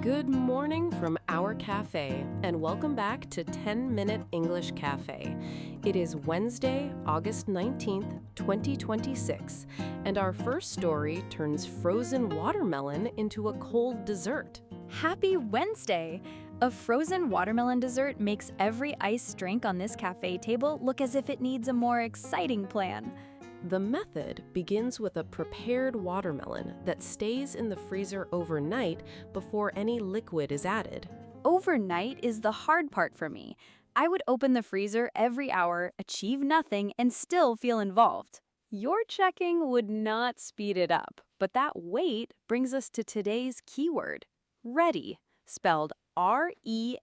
Good morning from our cafe, and welcome back to 10-Minute English Cafe. It is Wednesday, August 19th, 2026, and our first story turns frozen watermelon into a cold dessert. Happy Wednesday! A frozen watermelon dessert makes every iced drink on this cafe table look as if it needs a more exciting plan. The method begins with a prepared watermelon that stays in the freezer overnight before any liquid is added. Overnight is the hard part for me. I would open the freezer every hour, achieve nothing, and still feel involved. Your checking would not speed it up, but that wait brings us to today's keyword, ready, spelled R-E-A-D-Y.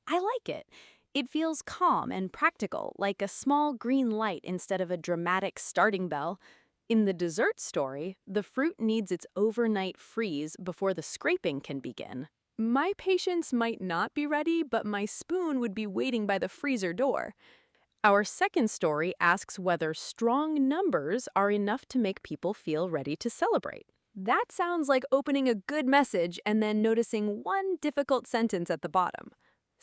I like it. It feels calm and practical, like a small green light instead of a dramatic starting bell. In the dessert story, the fruit needs its overnight freeze before the scraping can begin. My patience might not be ready, but my spoon would be waiting by the freezer door. Our second story asks whether strong numbers are enough to make people feel ready to celebrate. That sounds like opening a good message and then noticing one difficult sentence at the bottom.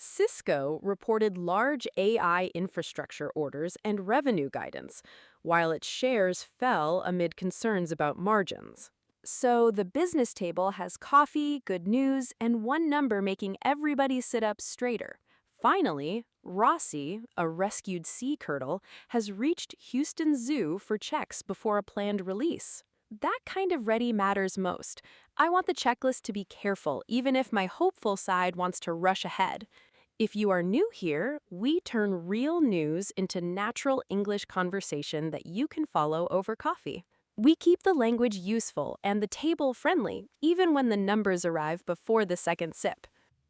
Cisco reported large AI infrastructure orders and revenue guidance, while its shares fell amid concerns about margins. So the business table has coffee, good news, and one number making everybody sit up straighter. Finally, Rossi, a rescued sea turtle, has reached Houston Zoo for checks before a planned release. That kind of ready matters most. I want the checklist to be careful, even if my hopeful side wants to rush ahead. If you are new here, we turn real news into natural English conversation that you can follow over coffee. We keep the language useful and the table friendly, even when the numbers arrive before the second sip.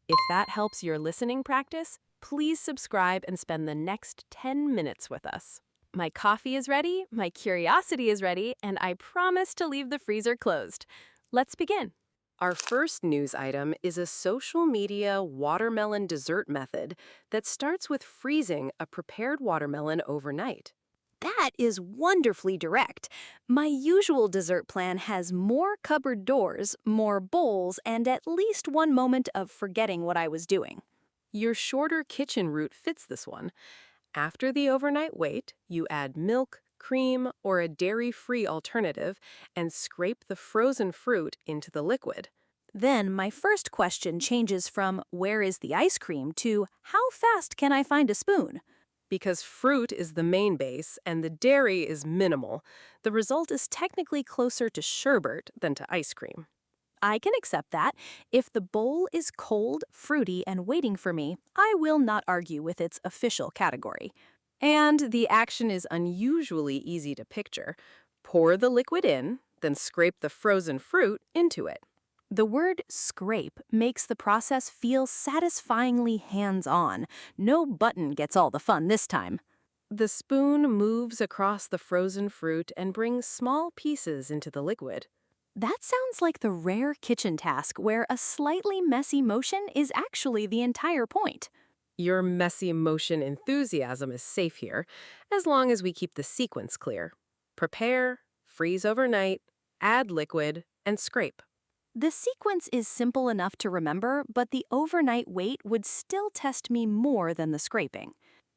If that helps your listening practice, please subscribe and spend the next 10 minutes with us. My coffee is ready, my curiosity is ready, and I promise to leave the freezer closed. Let's begin. Our first news item is a social media watermelon dessert method that starts with freezing a prepared watermelon overnight. That is wonderfully direct. My usual dessert plan has more cupboard doors, more bowls, and at least one moment of forgetting what I was doing. Your shorter kitchen route fits this one. After the overnight wait, you add milk, cream, or a dairy-free alternative and scrape the frozen fruit into the liquid. Then my first question changes from where is the ice cream to how fast can I find a spoon? Because fruit is the main base and the dairy is minimal, the result is technically closer to sherbet than to ice cream. I can accept that. If the bowl is cold, fruity, and waiting for me, I will not argue with its official category. And the action is unusually easy to picture. Pour the liquid in, then scrape the frozen fruit into it. The word scrape makes the process feel satisfyingly hands-on. No button gets all the fun this time. The spoon moves across the frozen fruit and brings small pieces into the liquid. That sounds like the rare kitchen task where a slightly messy motion is actually the entire point. Your messy motion enthusiasm is safe here, as long as we keep the sequence clear. Prepare, freeze overnight, add liquid, and scrape. The sequence is simple enough to remember, but the overnight wait would still test me more than the scraping.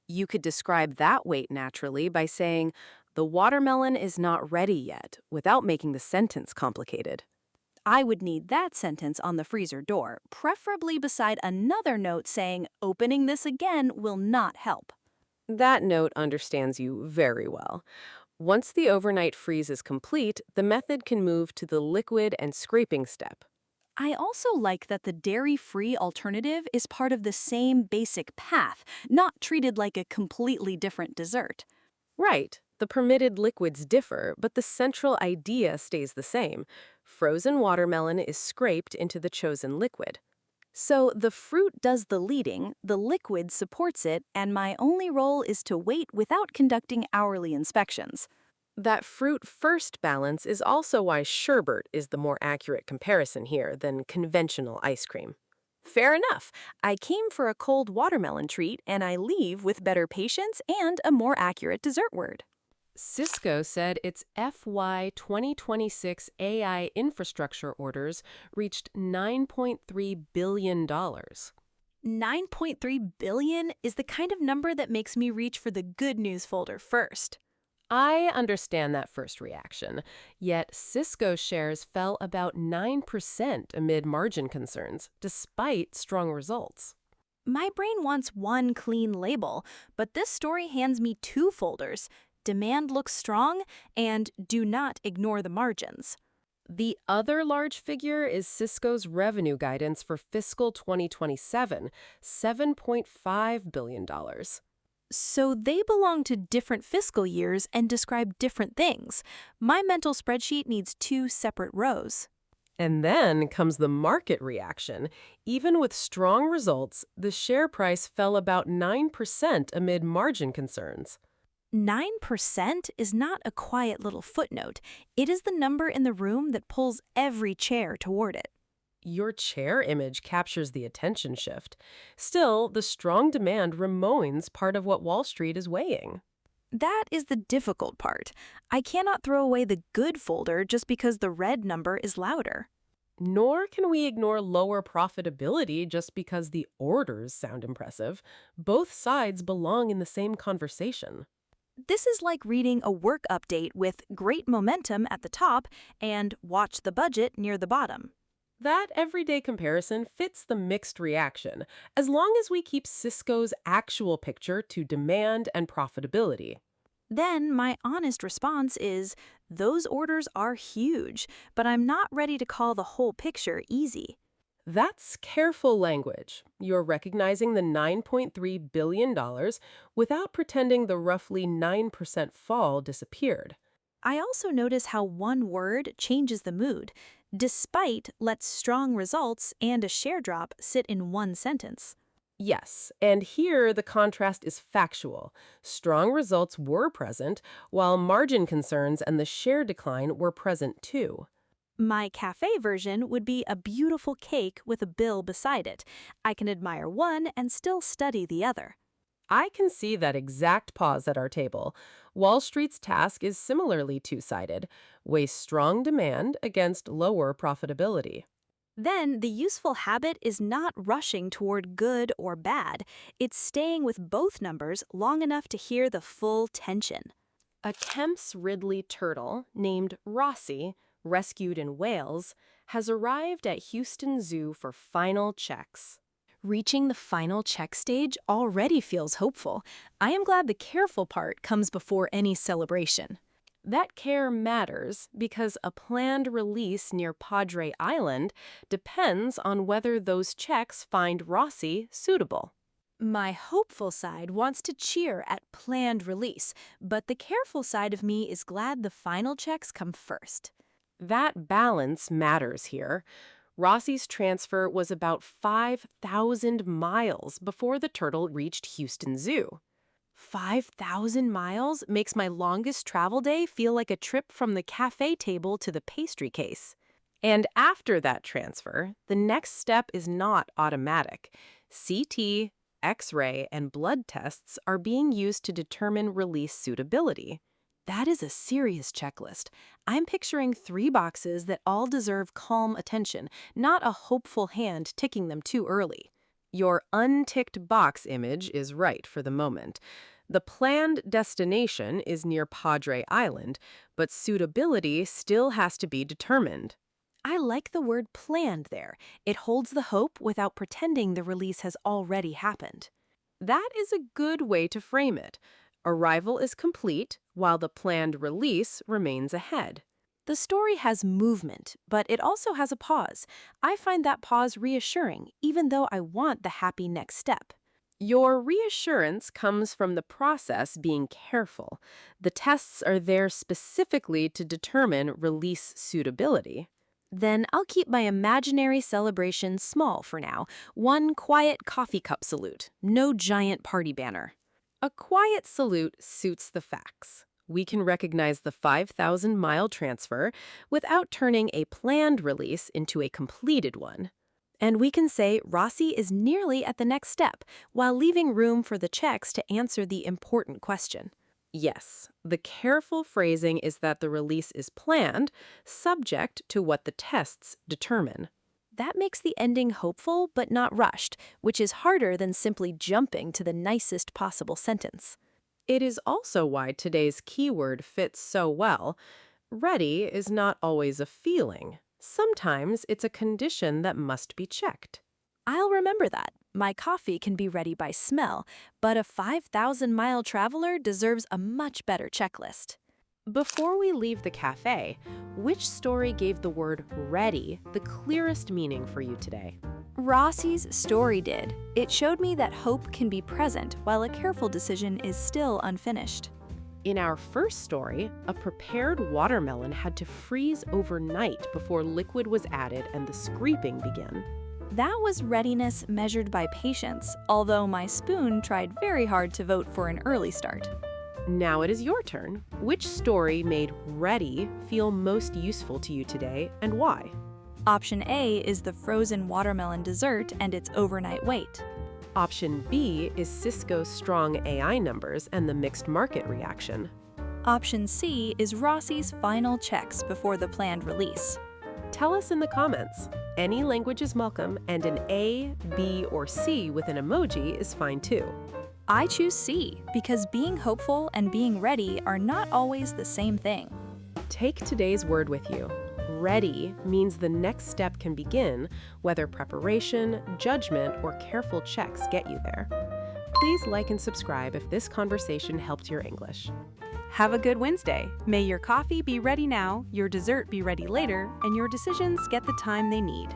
You could describe that wait naturally by saying, "The watermelon is not ready yet," without making the sentence complicated. I would need that sentence on the freezer door, preferably beside another note saying, opening this again will not help. That note understands you very well. Once the overnight freeze is complete, the method can move to the liquid and scraping step. I also like that the dairy-free alternative is part of the same basic path, not treated like a completely different dessert. Right. The permitted liquids differ, but the central idea stays the same. Frozen watermelon is scraped into the chosen liquid. So the fruit does the leading, the liquid supports it, and my only role is to wait without conducting hourly inspections. That fruit first balance is also why sherbet is the more accurate comparison here than conventional ice cream. Fair enough. I came for a cold watermelon treat, and I leave with better patience and a more accurate dessert word. Cisco said its FY2026 AI infrastructure orders reached $9.3 billion. $9.3 billion is the kind of number that makes me reach for the good news folder first. I understand that first reaction, yet Cisco shares fell about 9% amid margin concerns, despite strong results. My brain wants one clean label, but this story hands me two folders. Demand looks strong, and do not ignore the margins. The other large figure is Cisco's revenue guidance for fiscal 2027, $7.5 billion. So they belong to different fiscal years and describe different things. My mental spreadsheet needs two separate rows. And then comes the market reaction. Even with strong results, the share price fell about 9% amid margin concerns. 9% is not a quiet little footnote. It is the number in the room that pulls every chair toward it. Your chair image captures the attention shift. Still, the strong demand remains part of what Wall Street is weighing. That is the difficult part. I cannot throw away the good folder just because the red number is louder. Nor can we ignore lower profitability just because the orders sound impressive. Both sides belong in the same conversation. This is like reading a work update with great momentum at the top and watch the budget near the bottom. That everyday comparison fits the mixed reaction, as long as we keep Cisco's actual picture to demand and profitability. Then my honest response is, those orders are huge, but I'm not ready to call the whole picture easy. That's careful language. You're recognizing the $9.3 billion without pretending the roughly 9% fall disappeared. I also notice how one word changes the mood. Despite lets strong results and a share drop sit in one sentence. Yes, and here the contrast is factual. Strong results were present, while margin concerns and the share decline were present too. My cafe version would be a beautiful cake with a bill beside it. I can admire one and still study the other. I can see that exact pause at our table. Wall Street's task is similarly two-sided. Weigh strong demand against lower profitability. Then the useful habit is not rushing toward good or bad. It's staying with both numbers long enough to hear the full tension. A Kemp's Ridley turtle named Rossi, rescued in Wales, has arrived at Houston Zoo for final checks. Reaching the final check stage already feels hopeful. I am glad the careful part comes before any celebration. That care matters because a planned release near Padre Island depends on whether those checks find Rossi suitable. My hopeful side wants to cheer at planned release, but the careful side of me is glad the final checks come first. That balance matters here. Rossi's transfer was about 5,000 miles before the turtle reached Houston Zoo. 5,000 miles makes my longest travel day feel like a trip from the cafe table to the pastry case. And after that transfer, the next step is not automatic. CT, X-ray, and blood tests are being used to determine release suitability. That is a serious checklist. I'm picturing 3 boxes that all deserve calm attention, not a hopeful hand ticking them too early. Your unticked box image is right for the moment. The planned destination is near Padre Island, but suitability still has to be determined. I like the word planned there. It holds the hope without pretending the release has already happened. That is a good way to frame it. Arrival is complete, while the planned release remains ahead. The story has movement, but it also has a pause. I find that pause reassuring, even though I want the happy next step. Your reassurance comes from the process being careful. The tests are there specifically to determine release suitability. Then I'll keep my imaginary celebration small for now. One quiet coffee cup salute, no giant party banner. A quiet salute suits the facts. We can recognize the 5,000-mile transfer without turning a planned release into a completed one. And we can say Rossi is nearly at the next step, while leaving room for the checks to answer the important question. Yes, the careful phrasing is that the release is planned, subject to what the tests determine. That makes the ending hopeful but not rushed, which is harder than simply jumping to the nicest possible sentence. It is also why today's keyword fits so well. Ready is not always a feeling. Sometimes it's a condition that must be checked. I'll remember that. My coffee can be ready by smell, but a 5,000-mile traveler deserves a much better checklist. Before we leave the cafe, which story gave the word ready the clearest meaning for you today? Rossi's story did. It showed me that hope can be present while a careful decision is still unfinished. In our first story, a prepared watermelon had to freeze overnight before liquid was added and the scraping began. That was readiness measured by patience, although my spoon tried very hard to vote for an early start. Now it is your turn. Which story made ready feel most useful to you today and why? Option A is the frozen watermelon dessert and its overnight wait. Option B is Cisco's strong AI numbers and the mixed market reaction. Option C is Rossi's final checks before the planned release. Tell us in the comments. Any language is welcome, and an A, B, or C with an emoji is fine too. I choose C because being hopeful and being ready are not always the same thing. Take today's word with you. Ready means the next step can begin, whether preparation, judgment, or careful checks get you there. Please like and subscribe if this conversation helped your English. Have a good Wednesday. May your coffee be ready now, your dessert be ready later, and your decisions get the time they need.